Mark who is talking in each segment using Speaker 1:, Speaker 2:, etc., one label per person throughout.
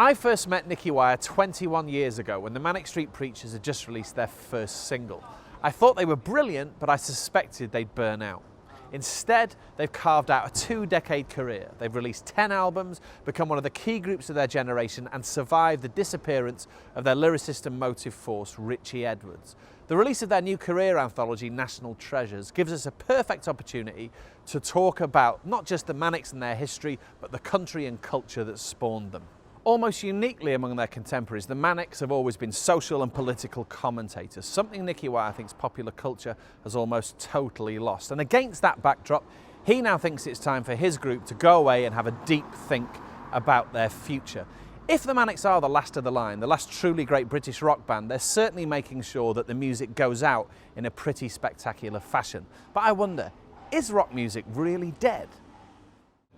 Speaker 1: I first met Nicky Wire 21 years ago when the Manic Street Preachers had just released their first single. I thought they were brilliant, but I suspected they'd burn out. Instead, they've carved out a 2-decade career. They've released 10 albums, become one of the key groups of their generation, and survived the disappearance of their lyricist and motive force, Richey Edwards. The release of their new career anthology, National Treasures, gives us a perfect opportunity to talk about not just the Manics and their history, but the country and culture that spawned them. Almost uniquely among their contemporaries, the Manics have always been social and political commentators, something Nicky Wire thinks popular culture has almost totally lost. And against that backdrop, he now thinks it's time for his group to go away and have a deep think about their future. If the Manics are the last of the line, the last truly great British rock band, they're certainly making sure that the music goes out in a pretty spectacular fashion. But I wonder, is rock music really dead?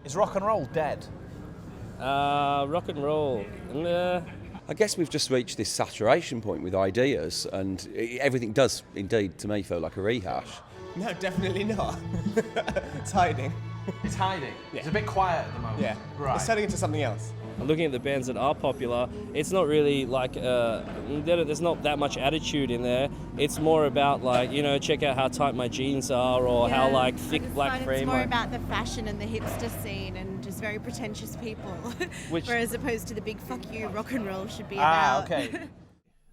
Speaker 1: Is rock and roll dead?
Speaker 2: Rock and roll.
Speaker 3: I guess we've just reached this saturation point with ideas, and everything does indeed, to me, feel like a rehash.
Speaker 4: No, definitely not. It's hiding.
Speaker 1: It's hiding?
Speaker 4: Yeah.
Speaker 1: It's a bit quiet at the moment?
Speaker 4: Yeah.
Speaker 1: Right.
Speaker 4: It's turning into something else.
Speaker 2: Looking at the bands that are popular, it's not really like, there's not that much attitude in there. It's more about like, you know, check out how tight my jeans are, or how like thick black frame.
Speaker 5: It's more about the fashion and the hipster scene and just very pretentious people. Whereas opposed to the big fuck you rock and roll should be about.
Speaker 1: Okay.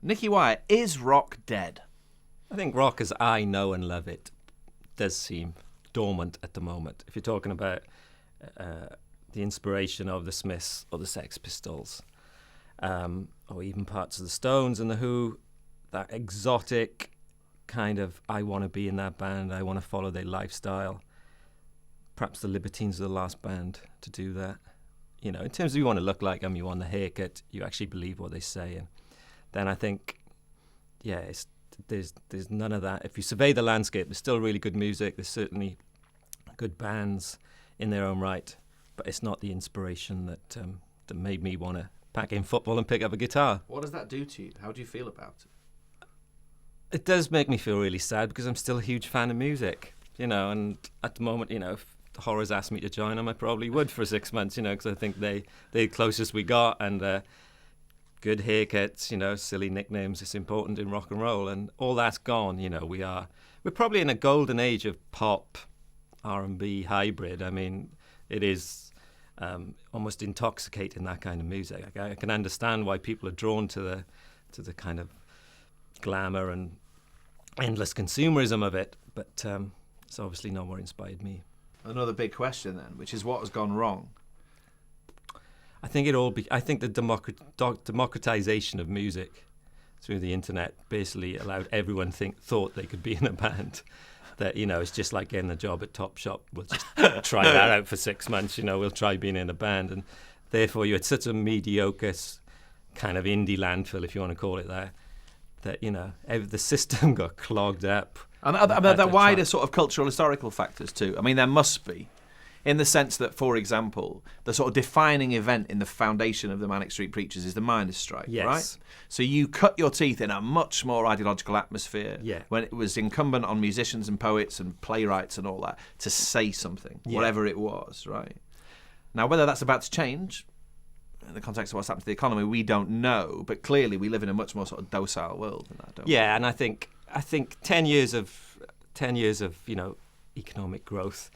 Speaker 1: Nicky Wire, is rock dead?
Speaker 6: I think rock as I know and love it does seem dormant at the moment. If you're talking about the inspiration of the Smiths or the Sex Pistols, or even parts of the Stones and the Who, that exotic kind of, I want to be in that band, I want to follow their lifestyle. Perhaps the Libertines are the last band to do that. You know, in terms of you want to look like them, you want the haircut, you actually believe what they say, and then I think, yeah, there's none of that. If you survey the landscape, there's still really good music, there's certainly good bands in their own right, but it's not the inspiration that made me want to pack in football and pick up a guitar.
Speaker 1: What does that do to you? How do you feel about it?
Speaker 6: It does make me feel really sad because I'm still a huge fan of music, you know, and at the moment, you know, if the Horrors asked me to join them, I probably would for 6 months, you know, because I think they're the closest we got, and good haircuts, you know, silly nicknames, it's important in rock and roll, and all that's gone, you know. We're probably in a golden age of pop, R&B hybrid. I mean, it is almost intoxicating, that kind of music. I can understand why people are drawn to the kind of glamour and endless consumerism of it, but it's obviously not what inspired me.
Speaker 1: Another big question then, which is what has gone wrong?
Speaker 6: I think the democratization of music through the internet basically allowed everyone thought they could be in a band. That, you know, it's just like getting a job at Topshop. We'll just try that out for 6 months, you know, we'll try being in a band. And therefore you had such a mediocre kind of indie landfill, if you want to call it that, you know, the system got clogged up.
Speaker 1: And are there wider sort of cultural historical factors too? I mean, there must be, in the sense that, for example, the sort of defining event in the foundation of the Manic Street Preachers is the miners' strike,
Speaker 6: yes.
Speaker 1: Right? So you cut your teeth in a much more ideological atmosphere,
Speaker 6: yeah,
Speaker 1: when it was incumbent on musicians and poets and playwrights and all that to say something,
Speaker 6: yeah,
Speaker 1: whatever it was, right? Now, whether that's about to change in the context of what's happened to the economy, we don't know, but clearly we live in a much more sort of docile world than that, don't we?
Speaker 6: Yeah, and I think 10 years of you know, economic growth.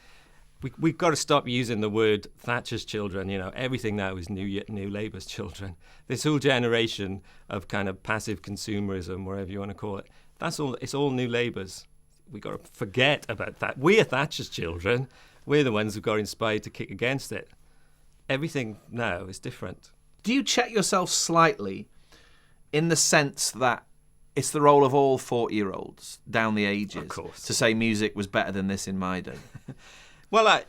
Speaker 6: We've got to stop using the word Thatcher's children. You know, everything now is New Labour's children. This whole generation of kind of passive consumerism, whatever you want to call it, that's all. It's all New Labour's. We've got to forget about that. We're Thatcher's children. We're the ones who got inspired to kick against it. Everything now is different.
Speaker 1: Do you check yourself slightly in the sense that it's the role of all 40-year-olds down the ages to say music was better than this in my day?
Speaker 6: Well,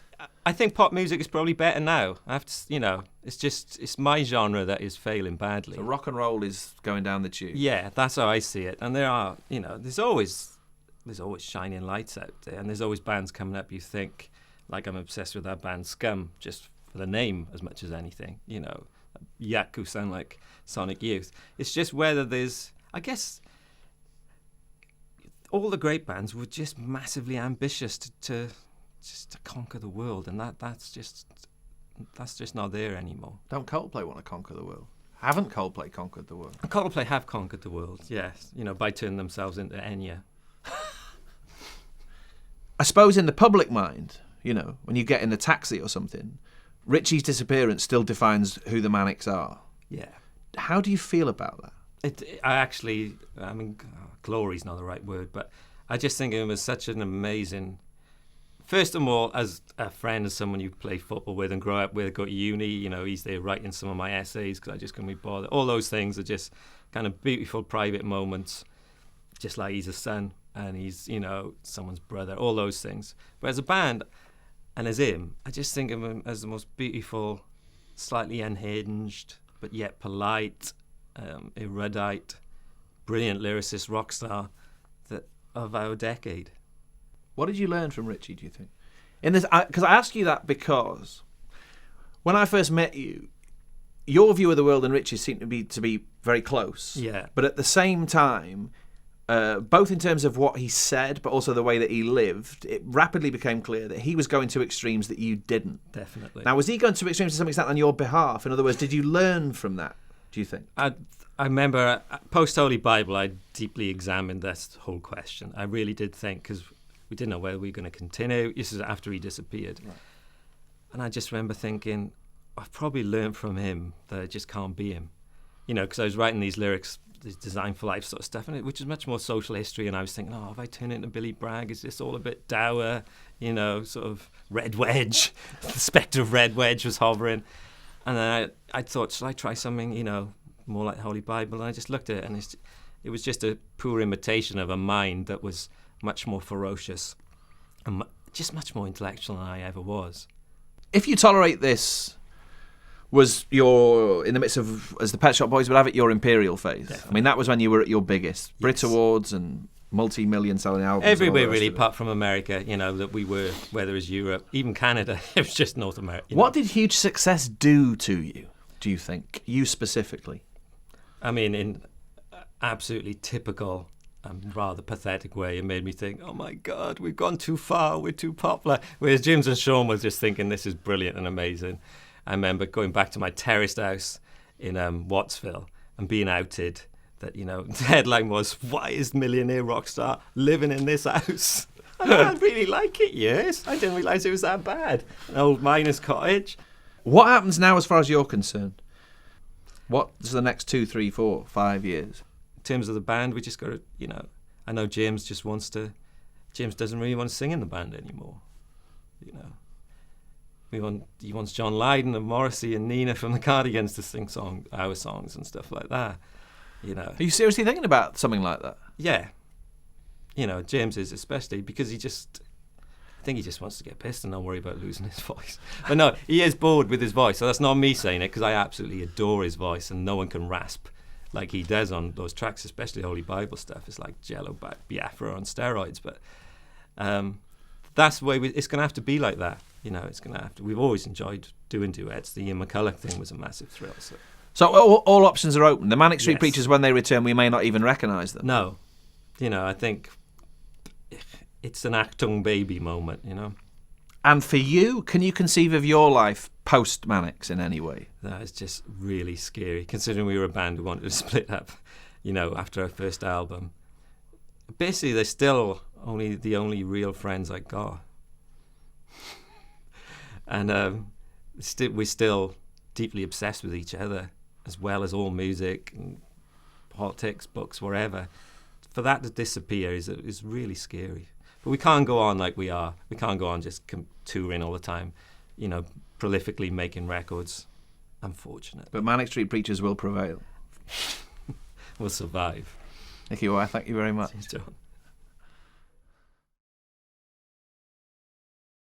Speaker 6: I think pop music is probably better now. I have to, you know, it's my genre that is failing badly.
Speaker 1: So rock and roll is going down the tube.
Speaker 6: Yeah, that's how I see it. And there are, you know, there's always shining lights out there, and there's always bands coming up. You think, like, I'm obsessed with that band Scum, just for the name as much as anything. You know, Yak, who sound like Sonic Youth. It's just whether there's, I guess, all the great bands were just massively ambitious to conquer the world, and that's just not there anymore.
Speaker 1: Don't Coldplay want to conquer the world? Haven't Coldplay conquered the world?
Speaker 6: Coldplay have conquered the world, yes, by turning themselves into Enya.
Speaker 1: I suppose in the public mind, when you get in a taxi or something, Richey's disappearance still defines who the Manics are.
Speaker 6: Yeah.
Speaker 1: How do you feel about that?
Speaker 6: Glory's not the right word, but I just think of him as such an amazing... First of all, as a friend, as someone you play football with and grow up with, go to uni, he's there writing some of my essays because I just couldn't be bothered. All those things are just kind of beautiful private moments, just like he's a son and he's, someone's brother, all those things. But as a band and as him, I just think of him as the most beautiful, slightly unhinged, but yet polite, erudite, brilliant lyricist, rock star of our decade.
Speaker 1: What did you learn from Richey, do you think? Because I ask you that because when I first met you, your view of the world and Richey's seemed to be very close.
Speaker 6: Yeah.
Speaker 1: But at the same time, both in terms of what he said, but also the way that he lived, it rapidly became clear that he was going to extremes that you didn't.
Speaker 6: Definitely.
Speaker 1: Now, was he going to extremes to some extent on your behalf? In other words, did you learn from that, do you think?
Speaker 6: I remember, post-Holy Bible, I deeply examined this whole question. I really did think, because we didn't know whether we were going to continue. This is after he disappeared. Right. And I just remember thinking, I've probably learned from him that I just can't be him. Because I was writing these lyrics, this Design for Life sort of stuff, which is much more social history, and I was thinking, have I turned into Billy Bragg? Is this all a bit dour? Sort of Red Wedge. The spectre of Red Wedge was hovering. And then I thought, should I try something, more like the Holy Bible? And I just looked at it, and it was just a poor imitation of a mind that was much more ferocious and just much more intellectual than I ever was.
Speaker 1: If You Tolerate This was your, in the midst of, as the Pet Shop Boys would have it, your imperial phase. Definitely. I mean, that was when you were at your biggest. Yes. Brit Awards and multi-million selling albums.
Speaker 6: Everywhere, really, apart from America, that we were, whether it was Europe, even Canada, it was just North America.
Speaker 1: What did huge success do to you, do you think? You specifically?
Speaker 6: I mean, in absolutely typical rather pathetic way, it made me think, oh my God, we've gone too far, we're too popular. Whereas James and Sean was just thinking, this is brilliant and amazing. I remember going back to my terraced house in Wattsville and being outed that, the headline was, why is millionaire rock star living in this house? I really like it, yes. I didn't realise it was that bad. An old miner's cottage.
Speaker 1: What happens now as far as you're concerned? What's the next 2, 3, 4, 5 years?
Speaker 6: In terms of the band, we just got to, I know James doesn't really want to sing in the band anymore. He wants John Lydon and Morrissey and Nina from the Cardigans to sing our songs and stuff like that. Are
Speaker 1: you seriously thinking about something like that?
Speaker 6: Yeah. James is, especially because I think he just wants to get pissed and not worry about losing his voice. But no, he is bored with his voice, so that's not me saying it, because I absolutely adore his voice and no one can rasp like he does on those tracks, especially Holy Bible stuff. It's like Jello Biafra on steroids, but that's the way it's going to have to be like that. It's going to have to. We've always enjoyed doing duets. The Ian McCulloch thing was a massive thrill.
Speaker 1: So all options are open. The Manic Street Preachers, when they return, we may not even recognise them.
Speaker 6: No. I think it's an Achtung Baby moment,
Speaker 1: And for you, can you conceive of your life post-Manics in any way?
Speaker 6: That is just really scary, considering we were a band who wanted to split up, after our first album. Basically, they're still the only real friends I got. And we're still deeply obsessed with each other, as well as all music, and politics, books, wherever. For that to disappear is really scary. But we can't go on like we are. We can't go on just touring all the time, prolifically making records. Unfortunate.
Speaker 1: But Manic Street Preachers will prevail.
Speaker 6: We'll survive.
Speaker 1: Nicky Wire, thank you very much.
Speaker 6: Thanks, John.